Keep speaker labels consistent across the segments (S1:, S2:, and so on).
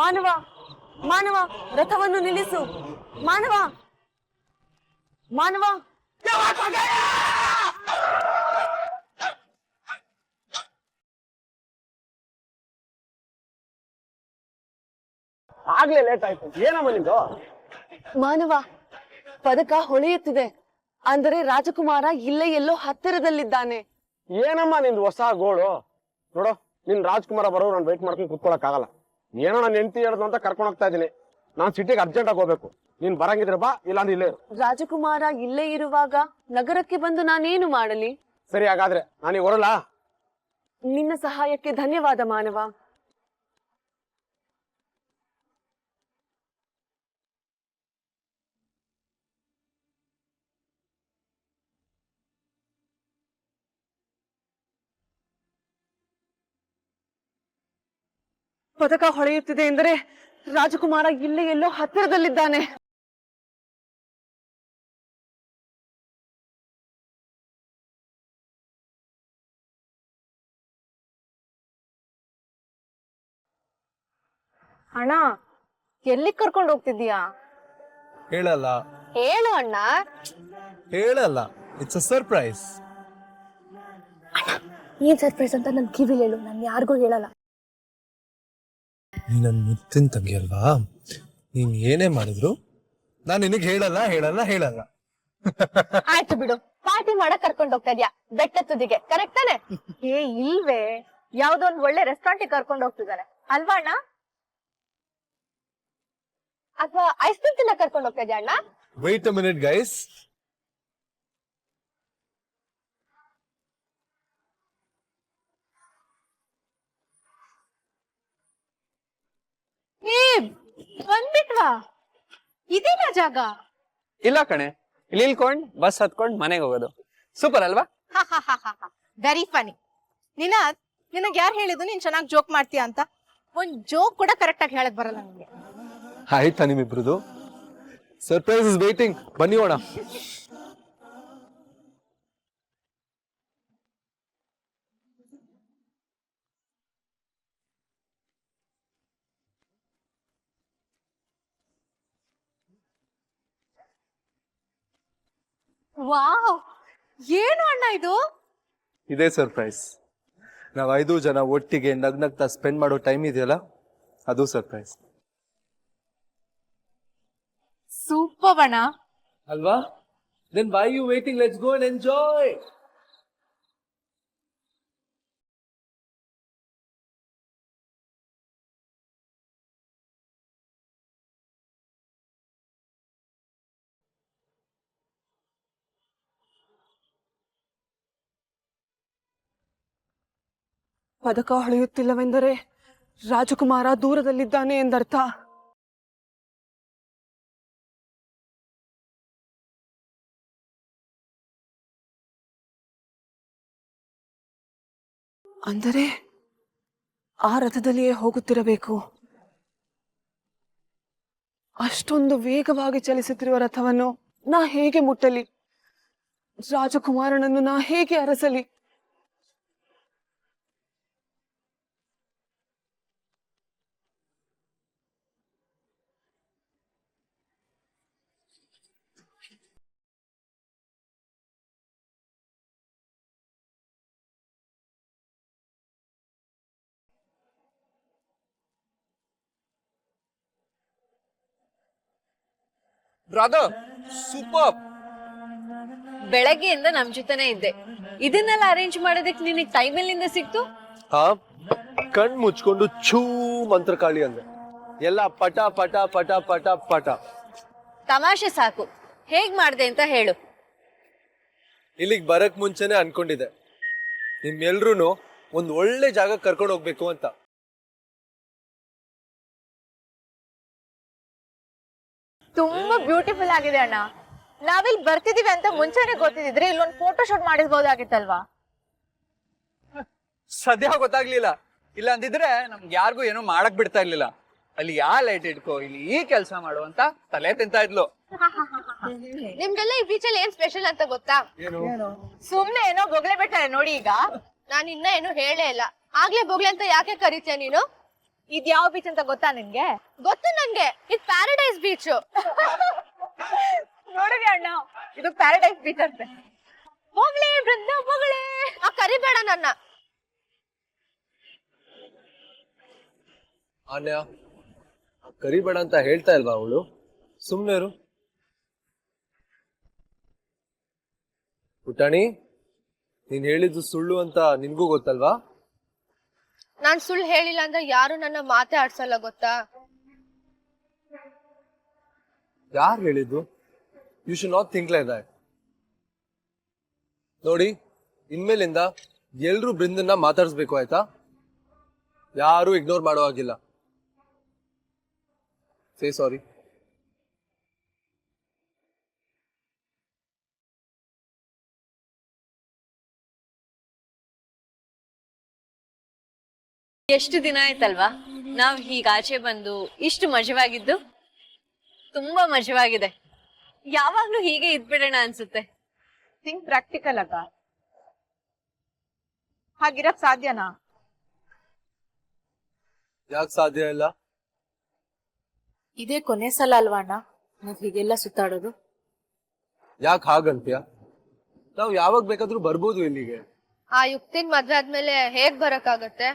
S1: ಮಾನವ ಮಾನವ ರಥವನ್ನು ನಿಲ್ಲಿಸು. ಮಾನವ ಮಾನವ
S2: ಆಗ್ಲೇ ಲೇಟ್ ಆಯ್ತು. ಏನಮ್ಮ ನಿಂದು?
S1: ಮಾನವ, ಪದಕ ಹೊಳೆಯುತ್ತಿದೆ. ಅಂದರೆ ರಾಜಕುಮಾರ ಇಲ್ಲೇ ಎಲ್ಲೋ ಹತ್ತಿರದಲ್ಲಿದ್ದಾನೆ.
S2: ಏನಮ್ಮ ನಿಂದು ಹೊಸ ಗೋಳು? ನೋಡು, ನಿನ್ ರಾಜ್ಕುಮಾರ ಬರೋ ನಾನು ವೇಟ್ ಮಾಡ್ಕೊಂಡು ಕುತ್ಕೊಳಕ್ ಆಗಲ್ಲ. ಏನೋ ನಾನು ಹೆಂಡತಿ ಹೇಳ್ದು ಅಂತ ಕರ್ಕೊಂಡು ಹೋಗ್ತಾ ಇದ್ದೀನಿ. ನಾನ್ ಸಿಟಿಗೆ ಅರ್ಜೆಂಟ್ ಆಗಿ ಹೋಗ್ಬೇಕು. ನೀನ್ ಬರಂಗಿದ್ರೆ ಬಾ, ಇಲ್ಲಾಂದ್ರೆ ಇಲ್ಲೇ.
S1: ರಾಜಕುಮಾರ ಇಲ್ಲೇ ಇರುವಾಗ ನಗರಕ್ಕೆ ಬಂದು ನಾನೇನು ಮಾಡಲಿ?
S2: ಸರಿ, ಹಾಗಾದ್ರೆ ನಾನೀಗ ಹೊರಲ್ಲ.
S1: ನಿನ್ನ ಸಹಾಯಕ್ಕೆ ಧನ್ಯವಾದ ಮಾನವ. ಪದಕ ಹೊಳೆಯುತ್ತಿದೆ ಎಂದರೆ ರಾಜಕುಮಾರ ಇಲ್ಲೇ ಎಲ್ಲೋ ಹತ್ತಿರದಲ್ಲಿದ್ದಾನೆ.
S3: ಅಣ್ಣ, ಎಲ್ಲಿ ಕರ್ಕೊಂಡು ಹೋಗ್ತಿದ್ದೀಯಾ?
S4: ಹೇಳಲ್ಲ.
S3: ಹೇಳು ಅಣ್ಣ.
S4: ಹೇಳಲ್ಲ, ಇಟ್ಸ್ ಅ ಸರ್ಪ್ರೈಸ್.
S3: ಏನ್ ಸರ್ಪ್ರೈಸ್ ಅಂತ ನನ್ ಕಿವಿಲ್ ಹೇಳು, ನಾನು ಯಾರಿಗೂ ಹೇಳಲ್ಲ.
S4: ನೀ ನನ್ ಮುತ್ತಿನ ತಂಗಿ ಅಲ್ವಾ? ನೀನ್ ಏನೇ ಮಾಡಿದ್ರು ನಾನ್ ನಿನಗ್ ಹೇಳಲ್ಲ ಹೇಳಲ್ಲ ಹೇಳಲ್ಲ.
S3: ಆಯ್ತು ಬಿಡು, ಪಾರ್ಟಿ ಮಾಡಕ್ ಕರ್ಕೊಂಡು ಹೋಗ್ತಾ ಇದ್ಯಾ ಬೆಟ್ಟ ತುದಿಗೆ, ಕರೆಕ್ಟ್ ತಾನೆ? ಏ ಇಲ್ವೇ, ಯಾವ್ದೋ ಒಂದ್ ಒಳ್ಳೆ ರೆಸ್ಟೋರೆಂಟ್ ಕರ್ಕೊಂಡು ಹೋಗ್ತಿದ್ದಾನೆ ಅಲ್ವಾ ಅಣ್ಣ? ಅಥವಾ ಐಸ್ ಕ್ರೀಮ್ ತಿನ್ನ ಕರ್ಕೊಂಡು ಹೋಗ್ತಾ ಇದ್ಯಾ ಅಣ್ಣ?
S4: Wait a minute guys.
S3: ಬಂದ್ಬಿಟ್ವಾ? ಇದೇನಾ ಜಾಗ?
S5: ಇಲ್ಲ ಕಣೆ, ಇಲ್ಲಿ ಇಳ್ಕೊಂಡ್ ಬಸ್ ಹತ್ಕೊಂಡ್ ಮನೆಗೆ ಹೋಗೋದು. ಸೂಪರ್ ಅಲ್ವಾ?
S3: ವೆರಿ ಫನಿ. ನಿನಗ್ ಯಾರು ಹೇಳಿದ್ದು ನೀನ್ ಚೆನ್ನಾಗಿ ಜೋಕ್ ಮಾಡ್ತೀಯ ಅಂತ? ಒಂದ್ ಜೋಕ್ ಕೂಡ ಕರೆಕ್ಟ್ ಆಗಿ ಹೇಳಕ್ ಬರಲ್ಲ ನಿಮ್ಗೆ.
S4: ಆಯ್ತಾ ನಿಮ್ಮಿಬ್ರದು? ಸರ್ಪ್ರೈಸ್ ಇಸ್ ವೇಟಿಂಗ್, ಬನ್ನಿ ಹೋಣ.
S3: ವಾವ್, ಏನು ಅಣ್ಣ ಇದು?
S4: ಇದೇ ಸರ್ಪ್ರೈಸ್. ನಾವ್ 5 ಜನ ಒಟ್ಟಿಗೆ ನಗ್ನಗ್ತಾ ಸ್ಪೆಂಡ್ ಮಾಡೋ ಟೈಮ್ ಇದೆಯಲ್ಲ, ಅದು ಸರ್ಪ್ರೈಸ್.
S3: ಸೂಪರ್ ಅಣ್ಣ.
S4: ಅಲ್ವಾ? Then why you waiting? Let's go and enjoy.
S1: ಪದಕ ಹೊಳೆಯುತ್ತಿಲ್ಲವೆಂದರೆ ರಾಜಕುಮಾರ ದೂರದಲ್ಲಿದ್ದಾನೆ ಎಂದರ್ಥ. ಅಂದರೆ ಆ ರಥದಲ್ಲಿಯೇ ಹೋಗುತ್ತಿರಬೇಕು. ಅಷ್ಟೊಂದು ವೇಗವಾಗಿ ಚಲಿಸುತ್ತಿರುವ ರಥವನ್ನು ನಾ ಹೇಗೆ ಮುಟ್ಟಲಿ? ರಾಜಕುಮಾರನನ್ನು ನಾ ಹೇಗೆ ಅರಸಲಿ?
S5: Brother, super.
S6: ಬೆಳಗ್ಗೆಯಿಂದ ನಮ್ ಜೊತೆನೆ ಇದ್ದೆ. ಇದನ್ನೆಲ್ಲ ಅರೇಂಜ್ ಮಾಡೋದಕ್ಕೆ ನಿನಗೆ ಟೈಮ್ ಎಲ್ಲಿಂದ ಸಿಕ್ತು?
S4: ಕಣ್ ಮುಚ್ಕೊಂಡು ಛೂ ಮಂತ್ರಕಾಳಿ ಅಂದೆ. ಎಲ್ಲ ಪಟ ಪಟ ಪಟ ಪಟ ಪಟ.
S6: ತಮಾಷೆ ಸಾಕು, ಹೇಗ್ ಮಾಡ್ದೆ ಅಂತ ಹೇಳು.
S4: ಇಲ್ಲಿಗೆ ಬರಕ್ ಮುಂಚೆನೆ ಅನ್ಕೊಂಡಿದ್ದೆ ನಿಮ್ಮೆಲ್ರೂ ಒಂದ್ ಒಳ್ಳೆ ಜಾಗ ಕರ್ಕೊಂಡು ಹೋಗ್ಬೇಕು ಅಂತ.
S3: ತುಂಬಾ ಬ್ಯೂಟಿಫುಲ್ ಆಗಿದೆ ಅಣ್ಣ. ನಾವಿಲ್ಲಿ ಬರ್ತಿದೀವಿ ಅಂತ ಮುಂಚೆನೆ ಗೊತ್ತಿದ್ರೆ ಇಲ್ಲೊಂದು ಫೋಟೋ ಶೂಟ್ ಮಾಡಿಸ್ಬೋದಾಗಿತ್ತಲ್ವಾ?
S5: ಸದ್ಯ ಗೊತ್ತಾಗ್ಲಿಲ್ಲ. ಇಲ್ಲ ಅಂದಿದ್ರೆ ನಮ್ಗೆ ಯಾರಿಗೂ ಏನೋ ಮಾಡಕ್ ಬಿಡ್ತಾ ಇರ್ಲಿಲ್ಲ. ಅಲ್ಲಿ ಯಾ ಲೈಟ್ ಇಟ್ಕೋ, ಇಲ್ಲಿ ಈ ಕೆಲಸ ಮಾಡು ಅಂತ ತಲೆ ತಿಂತಾ ಇದ್ಲು.
S3: ನಿಮ್ಗೆಲ್ಲ ಈ ಬೀಚಲ್ಲಿ ಏನ್ ಸ್ಪೆಷಲ್ ಅಂತ ಗೊತ್ತಾ? ಸುಮ್ನೆ ಏನೋ ಬೊಗ್ಳೆ ಬಿಟ್ಟಾರೆ ನೋಡಿ. ಈಗ ನಾನು ಇನ್ನ ಏನು ಹೇಳೇ ಇಲ್ಲ, ಆಗ್ಲೇ ಬೊಗ್ಳೆ ಅಂತ ಯಾಕೆ ಕರೀತೀಯ ನೀನು? ಇದ್ ಯಾವ ಬೀಚ್ ಅಂತ ಗೊತ್ತಾ ನಿನ್ಗೆ? ಗೊತ್ತು ನನ್ಗೆ, ಇದು ಪ್ಯಾರಡೈಸ್ ಬೀಚ್. ನೋಡಿದ್ಯಾ ಅಣ್ಣ, ಇದು ಪ್ಯಾರಡೈಸ್ ಬೀಚ್ ಅಂತೆ. ಹೋಗ್ಲಿ ಬೃಂದ ಹೋಗ್ಲಿ, ಕರಿಬೇಡ ನನ್ನ.
S4: ಆನ್ಯ ಕರಿಬೇಡ ಅಂತ ಹೇಳ್ತಾ ಇಲ್ವಾ ಅವಳು? ಸುಮ್ನೆರು. ಪುಟಾಣಿ, ನೀನ್ ಹೇಳಿದ್ದು ಸುಳ್ಳು ಅಂತ ನಿನ್ಗೂ ಗೊತ್ತಲ್ವಾ?
S3: ನಾನ್ ಸುಳ್ಳು ಹೇಳಿಲ್ಲ ಅಂದ್ರೆ ಯಾರು ನನ್ನ ಮಾತೆ ಆಡ್ಸಲ್ಲ ಗೊತ್ತಾ?
S4: ಯಾರು ಹೇಳಿದ್ದು? You should not think like that. ನೋಡಿ, ಇನ್ಮೇಲಿಂದ ಎಲ್ರೂ ಬೃಂದನ್ನ ಮಾತಾಡಿಸ್ಬೇಕು, ಆಯ್ತಾ? ಯಾರು ಇಗ್ನೋರ್ ಮಾಡೋ ಹಾಗಿಲ್ಲ. ಸೇ ಸಾರಿ.
S6: ಎಷ್ಟು ದಿನ ಆಯ್ತಲ್ವಾ ನಾವ್ ಹೀಗ ಆಚೆ ಬಂದು ಇಷ್ಟು ಮಜವಾಗಿದ್ದು? ತುಂಬಾ ಮಜವಾಗಿದೆ. ಯಾವಾಗ್ಲೂ ಹೀಗೆ ಇದ್ಬಿಡೋಣ ಅನ್ಸುತ್ತೆ.
S3: ಥಿಂಕ್ ಪ್ರಾಕ್ಟಿಕಲ್ ಅಕ್ಕ. ಹಾಗಿರಕ್ ಸಾಧ್ಯನಾ?
S4: ಯಾಕೆ ಸಾಧ್ಯ ಇಲ್ಲ?
S7: ಇದೇ ಕೊನೆ ಸಲ ಅಲ್ವಾ ಅಣ್ಣ ನಾವ್ ಹೀಗೆಲ್ಲ ಸುತ್ತಾಡೋದು?
S4: ಯಾಕೆ ಹಾಗಂತ್ಯ? ನಾವು ಯಾವಾಗ ಬೇಕಾದ್ರೂ ಬರ್ಬೋದು ಇಲ್ಲಿಗೆ.
S3: ಆ ಯುಕ್ತಿನ್ ಮದ್ವೆ ಆದ್ಮೇಲೆ ಹೇಗ್ ಬರಕ್ಕಾಗತ್ತೆ?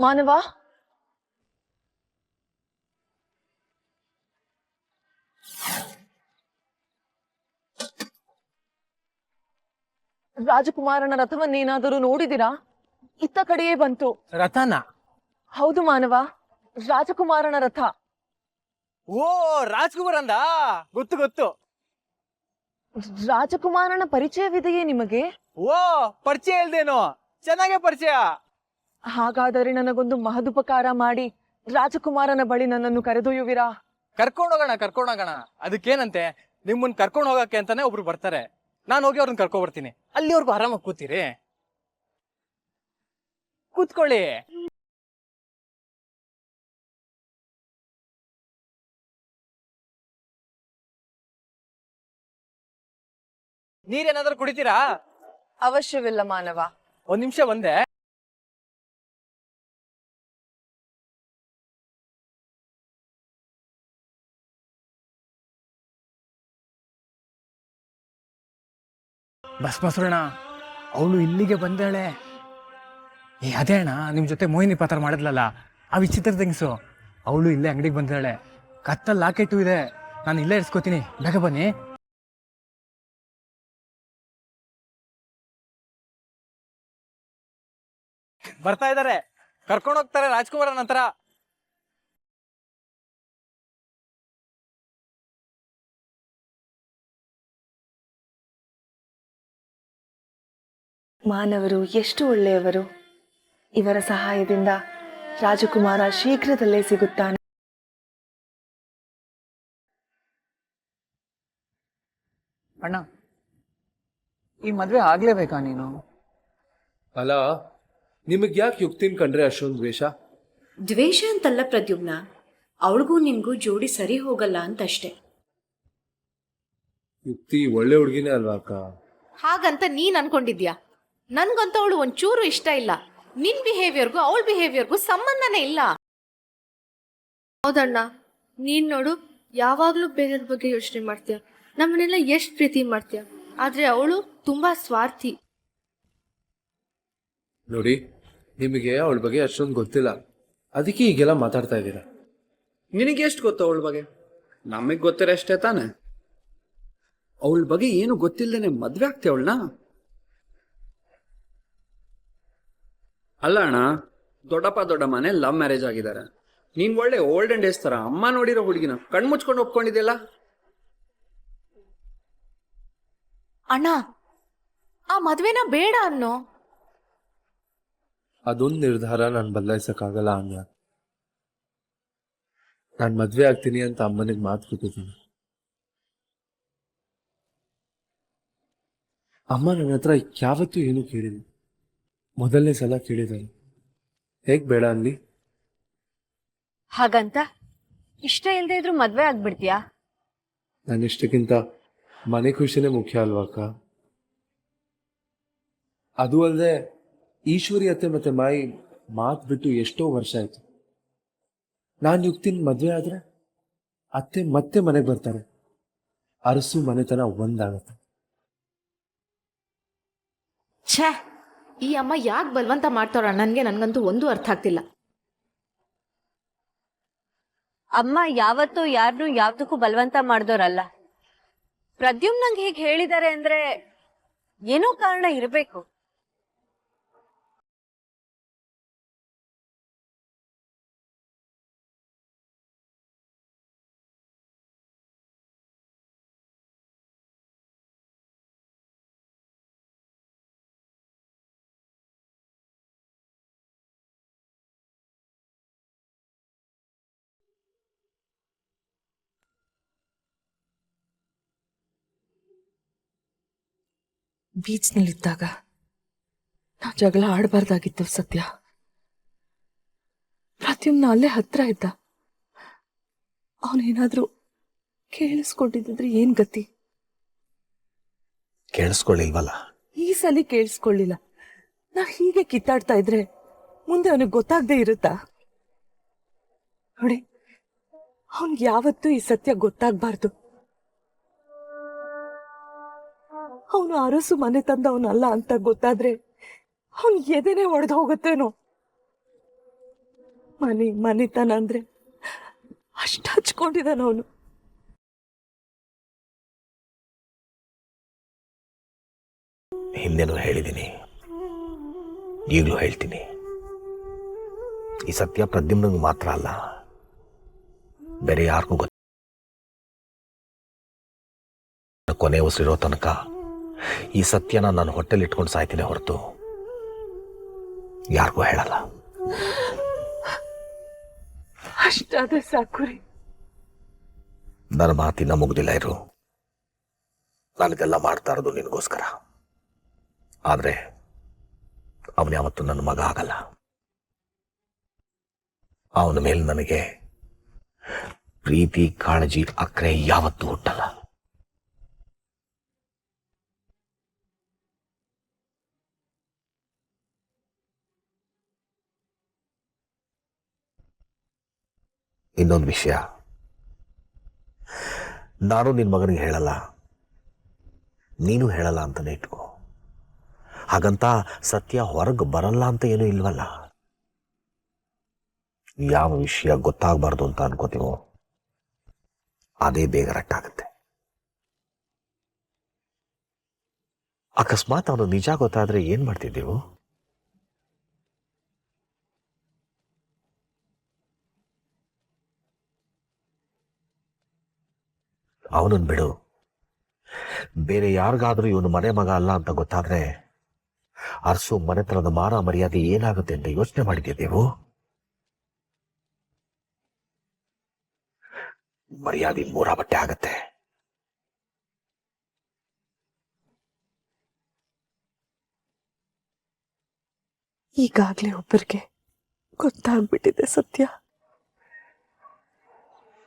S1: ಮಾನವ, ರಾಜಕುಮಾರನ ರಥವನ್ನೇನಾದರೂ ನೋಡಿದಿರಾ? ಇತ್ತ ಕಡೆಯೇ ಬಂತು.
S8: ರಥನ?
S1: ಹೌದು ಮಾನವ, ರಾಜಕುಮಾರನ ರಥ.
S8: ಓ, ರಾಜ್ಕುಮಾರ್ ಅಂದ? ಗೊತ್ತು ಗೊತ್ತು.
S1: ರಾಜಕುಮಾರನ ಪರಿಚಯವಿದೆಯೇ ನಿಮಗೆ?
S8: ಓ, ಪರಿಚಯ ಇಲ್ದೇನೋ? ಚೆನ್ನಾಗೇ ಪರಿಚಯ.
S1: ಹಾಗಾದರೆ ನನಗೊಂದು ಮಹದುಪಕಾರ ಮಾಡಿ ರಾಜಕುಮಾರನ ಬಳಿ ನನ್ನನ್ನು ಕರೆದೊಯ್ಯುವಿರಾ?
S8: ಕರ್ಕೊಂಡೋಗೋಣ. ಅದಕ್ಕೇನಂತೆ, ನಿಮ್ಮನ್ನ ಕರ್ಕೊಂಡು ಹೋಗಕ್ಕೆ ಅಂತಾನೆ ಒಬ್ರು ಬರ್ತಾರೆ. ನಾನು ಹೋಗಿ ಅವ್ರನ್ನ ಕರ್ಕೊ ಬರ್ತೀನಿ. ಅಲ್ಲಿವರೆಗೂ ಆರಾಮಾಗಿ ಕೂತೀರಿ. ಕೂತ್ಕೊಳ್ಳಿ. ನೀರೇನಾದ್ರೂ ಕುಡಿತೀರಾ?
S1: ಅವಶ್ಯವಿಲ್ಲ ಮಾನವ.
S8: ಒಂದ್ ನಿಮಿಷ ಬಂದೆ. ಬಸ್ ಮೊಸರಣ್ಣ, ಅವಳು ಇಲ್ಲಿಗೆ ಬಂದಾಳೆ. ಅದೇ ಅಣ್ಣ, ನಿಮ್ ಜೊತೆ ಮೋಹಿನಿ ಪಾತ್ರ ಮಾಡಿದ್ಲಲ್ಲ, ಆ ವಿಚಿತ್ರ ಥಿಂಗ್ಸು. ಅವಳು ಇಲ್ಲೇ ಅಂಗಡಿಗೆ ಬಂದಾಳೆ. ಕತ್ತಲ್ಲಿ ಲಾಕೆಟು ಇದೆ. ನಾನು ಇಲ್ಲೇ ಇರಿಸ್ಕೋತೀನಿ, ಬೇಗ ಬನ್ನಿ. ಬರ್ತಾ ಇದಾರೆ, ಕರ್ಕೊಂಡು ಹೋಗ್ತಾರೆ ರಾಜ್ಕುಮಾರನ ನಂತರ.
S1: ಮಾನವರು ಎಷ್ಟು ಒಳ್ಳೆಯವರು. ಇವರ ಸಹಾಯದಿಂದ ರಾಜಕುಮಾರ ಶೀಘ್ರದಲ್ಲೇ ಸಿಗುತ್ತಾನೆ.
S5: ಅಣ್ಣ, ಈ ಮದ್ವೆ ಆಗ್ಲೇಬೇಕಾ ನೀನು?
S4: ಅಲ್ಲ, ನಿಮಗ್ ಯಾಕೆ ಯುಕ್ತಿನ್ ಕಂಡ್ರೆ ಅಷ್ಟೊಂದು ದ್ವೇಷ?
S7: ದ್ವೇಷ ಅಂತಲ್ಲ ಪ್ರದ್ಯುಮ್ನ, ಅವಳಿಗೂ ನಿನ್ಗೂ ಜೋಡಿ ಸರಿ ಹೋಗಲ್ಲ ಅಂತಷ್ಟೇ.
S4: ಯುಕ್ತಿ ಒಳ್ಳೆ ಹುಡುಗಿನೇ ಅಲ್ವಾ ಅಕ್ಕ?
S7: ಹಾಗಂತ ನೀನ್ ಅನ್ಕೊಂಡಿದ್ಯಾ? ನನ್ಗಂತ ಅವಳು ಒಂಚೂರು ಇಷ್ಟ ಇಲ್ಲ. ನಿನ್ ಬಿಹೇವಿಯರ್ಗೂ ಅವಳ ಬಿಹೇವಿಯರ್ಗೂ ಸಂಬಂಧನೇ ಇಲ್ಲ.
S9: ಹೌದಣ್ಣ, ನೀನ್ ನೋಡು, ಯಾವಾಗ್ಲೂ ಬೇರೆಯವ್ರ ಬಗ್ಗೆ ಯೋಚನೆ ಮಾಡ್ತೀಯ, ನಮ್ಮನ್ನೆಲ್ಲ ಎಷ್ಟ್ ಪ್ರೀತಿ ಮಾಡ್ತೀಯ. ಆದ್ರೆ ಅವಳು ತುಂಬಾ ಸ್ವಾರ್ಥಿ.
S4: ನೋಡಿ, ನಿಮಗೆ ಅವಳ ಬಗ್ಗೆ ಅಷ್ಟೊಂದು ಗೊತ್ತಿಲ್ಲ, ಅದಕ್ಕೆ ಈಗೆಲ್ಲ ಮಾತಾಡ್ತಾ ಇದ್ದೀರಾ.
S5: ನಿನಗೆ ಎಷ್ಟು ಗೊತ್ತು ಅವಳ ಬಗ್ಗೆ? ನಮಗ್ ಗೊತ್ತಿರೋ ಅಷ್ಟೇ ತಾನೆ. ಅವಳ ಬಗ್ಗೆ ಏನು ಗೊತ್ತಿಲ್ಲದೇನೆ ಮದ್ವೆ ಆಗ್ತಿ ಅವಳನ್ನ? ಅಲ್ಲ ಅಣ್ಣ, ದೊಡ್ಡಪ್ಪ ದೊಡ್ಡಮ್ಮನೆ ಲವ್ ಮ್ಯಾರೇಜ್ ಆಗಿದ್ದಾರೆ. ನೀನ್ ಒಳ್ಳೆ ಓಲ್ಡನ್ ಡೇಸ್ ತರ ಅಮ್ಮ ನೋಡಿರೋ ಹುಡುಗಿನ ಕಣ್ಮುಚ್ಕೊಂಡು ಒಪ್ಕೊಂಡಿದ್ಯಲ್ಲ.
S7: ಅಣ್ಣ, ಆ ಮದ್ವೆನ ಬೇಡ ಅನ್ನೋ.
S4: ಅದೊಂದು ನಿರ್ಧಾರ ನಾನು ಬದಲಾಯಿಸಕ್ಕಾಗಲ್ಲ ಅನ್ಯ. ನಾನು ಮದ್ವೆ ಆಗ್ತೀನಿ ಅಂತ ಅಮ್ಮನಿಗೆ ಮಾತು ಕೊಟ್ಟಿದ್ದೀನಿ. ಅಮ್ಮ ನನ್ನ ಹತ್ರ ಯಾವತ್ತೂ ಏನೂ ಕೇಳಿಲ್ಲ. ಮೊದಲನೇ ಸಲ ಕೇಳಿದ್ದಾರೆ. ಹೇಗ್ ಬೇಡ ಅನ್ಲಿ?
S6: ಹಾಗಂತ ಇಷ್ಟ ಇಲ್ದೇ ಇದ್ರು ಮದ್ವೆ ಆಗ್ಬಿಡ್ತೀಯಾ?
S4: ನನ್ನ ಇಷ್ಟಕ್ಕಿಂತ ಮನೆ ಖುಷಿನೇ ಮುಖ್ಯ ಅಲ್ವಾ ಅಕ್ಕ? ಅದು ಅಲ್ಲದೆ ಈಶ್ವರಿ ಅತ್ತೆ ಮತ್ತೆ ಮಾಯಿ ಮಾತು ಬಿಟ್ಟು ಎಷ್ಟೋ ವರ್ಷ ಆಯ್ತು. ನಾನು ಯುಕ್ತಿನ ಮದ್ವೆ ಆದ್ರೆ ಅತ್ತೆ ಮತ್ತೆ ಮನೆಗೆ ಬರ್ತಾರೆ. ಅರಸು ಮನೆತನ ಒಂದಾಗತ್ತೆ.
S7: ಛೇ, ಈ ಅಮ್ಮ ಯಾಕೆ ಬಲವಂತ ಮಾಡ್ತಾರ ನನ್ಗಂತೂ ಒಂದು ಅರ್ಥ ಆಗ್ತಿಲ್ಲ.
S6: ಅಮ್ಮ ಯಾವತ್ತೂ ಯಾರನ್ನೂ ಯಾವ್ದಕ್ಕೂ ಬಲವಂತ ಮಾಡ್ದೋರಲ್ಲ. ಪ್ರದ್ಯುಮ್ ನಂಗೆ ಹೀಗೆ ಹೇಳಿದ್ದಾರೆ ಅಂದ್ರೆ ಏನೋ ಕಾರಣ ಇರಬೇಕು.
S1: ಬೀಚ್ನಲ್ಲಿದ್ದಾಗ ನಾವು ಜಗಳ ಆಡಬಾರ್ದಾಗಿತ್ತು ಸತ್ಯ. ಪ್ರತಿಯೊಂದು ಅಲ್ಲೇ ಹತ್ರ ಇದ್ದ. ಅವನೇನಾದ್ರೂ ಕೇಳಿಸ್ಕೊಂಡಿದ್ರೆ ಏನ್ ಗತಿ?
S2: ಕೇಳಿಸ್ಕೊಳ್ಳಿಲ್ವಲ್ಲ?
S1: ಈ ಸಲ ಕೇಳಿಸ್ಕೊಳ್ಳಿಲ್ಲ. ನಾವ್ ಹೀಗೆ ಕಿತ್ತಾಡ್ತಾ ಇದ್ರೆ ಮುಂದೆ ಅವನಿಗೆ ಗೊತ್ತಾಗದೆ ಇರುತ್ತಾ? ನೋಡಿ, ಅವನ್ಗೆ ಯಾವತ್ತೂ ಈ ಸತ್ಯ ಗೊತ್ತಾಗ್ಬಾರ್ದು. ಅವನು ಅರಸು ಮನೆ ತಂದವನಲ್ಲ ಅಂತ ಗೊತ್ತಾದ್ರೆ ಅವನ್ ಎದೆನೆ ಒಡೆದು ಹೋಗುತ್ತೇನೋ. ಮನೆತನ ಅಂದ್ರೆ ಅಷ್ಟು ಹಚ್ಕೊಂಡಿದ್ದಾನ ಅವನು.
S10: ಹಿಂದೆನೂ ಹೇಳಿದ್ದೀನಿ, ಈಗಲೂ ಹೇಳ್ತೀನಿ, ಈ ಸತ್ಯ ಪ್ರದ್ಯುಮ್ನಂಗೆ ಮಾತ್ರ ಅಲ್ಲ, ಬೇರೆ ಯಾರಿಗೂ ಗೊತ್ತ. ಕೊನೆ ಉಸಿರಿರೋ ತನಕ ಈ ಸತ್ಯನ ನಾನು ಹೊಟ್ಟೆಲಿ ಇಟ್ಕೊಂಡು ಸಾಯ್ತೀನಿ ಹೊರತು ಯಾರಿಗೂ ಹೇಳಲ್ಲ.
S1: ಅಷ್ಟಾದ್ರೆ ಸಾಕುರಿ.
S10: ನನ್ನ ಮಾತಿನ ಮುಗ್ದಿಲ್ಲ ಇರು. ನಾನಿದೆಲ್ಲ ಮಾಡ್ತಾ ಇರೋದು ನಿನಗೋಸ್ಕರ. ಆದ್ರೆ ಅವನು ಯಾವತ್ತೂ ನನ್ನ ಮಗ ಆಗಲ್ಲ. ಅವನ ಮೇಲೆ ನನಗೆ ಪ್ರೀತಿ, ಕಾಳಜಿ, ಅಕ್ರೆ ಯಾವತ್ತೂ ಹುಟ್ಟಲ್ಲ. ಇನ್ನೊಂದು ವಿಷಯ, ನಾನು ನಿನ್ನ ಮಗನಿಗೆ ಹೇಳಲ್ಲ, ನೀನು ಹೇಳಲ್ಲ ಅಂತಾನೆ ಇಟ್ಕೋ. ಹಾಗಂತ ಸತ್ಯ ಹೊರಗೆ ಬರಲ್ಲ ಅಂತ ಏನೂ ಇಲ್ವಲ್ಲ. ಯಾವ ವಿಷಯ ಗೊತ್ತಾಗಬಾರ್ದು ಅಂತ ಅನ್ಕೋತೀವೋ ಅದೇ ಬೇಗ ರಟ್ಟಾಗುತ್ತೆ. ಅಕಸ್ಮಾತ್ ಅವನು ನಿಜ ಗೊತ್ತಾದ್ರೆ ಏನ್ ಮಾಡ್ತಿದ್ದೆವು? ಅವನನ್ನು ಬಿಡು. ಬೇರೆ ಯಾರಿಗಾದ್ರೂ ಇವನು ಮನೆ ಮಗ ಅಲ್ಲ ಅಂತ ಗೊತ್ತಾದ್ರೆ ಅರಸು ಮನೆತನದ ಮಾನ ಮರ್ಯಾದೆ ಏನಾಗುತ್ತೆ ಅಂತ ಯೋಚನೆ ಮಾಡಿದ್ದೇವು? ಮರ್ಯಾದೆ ಮೂರ ಬಟ್ಟೆ ಆಗತ್ತೆ.
S1: ಈಗಾಗ್ಲೇ ಒಬ್ಬರಿಗೆ ಗೊತ್ತಾಗ್ಬಿಟ್ಟಿದೆ ಸತ್ಯ.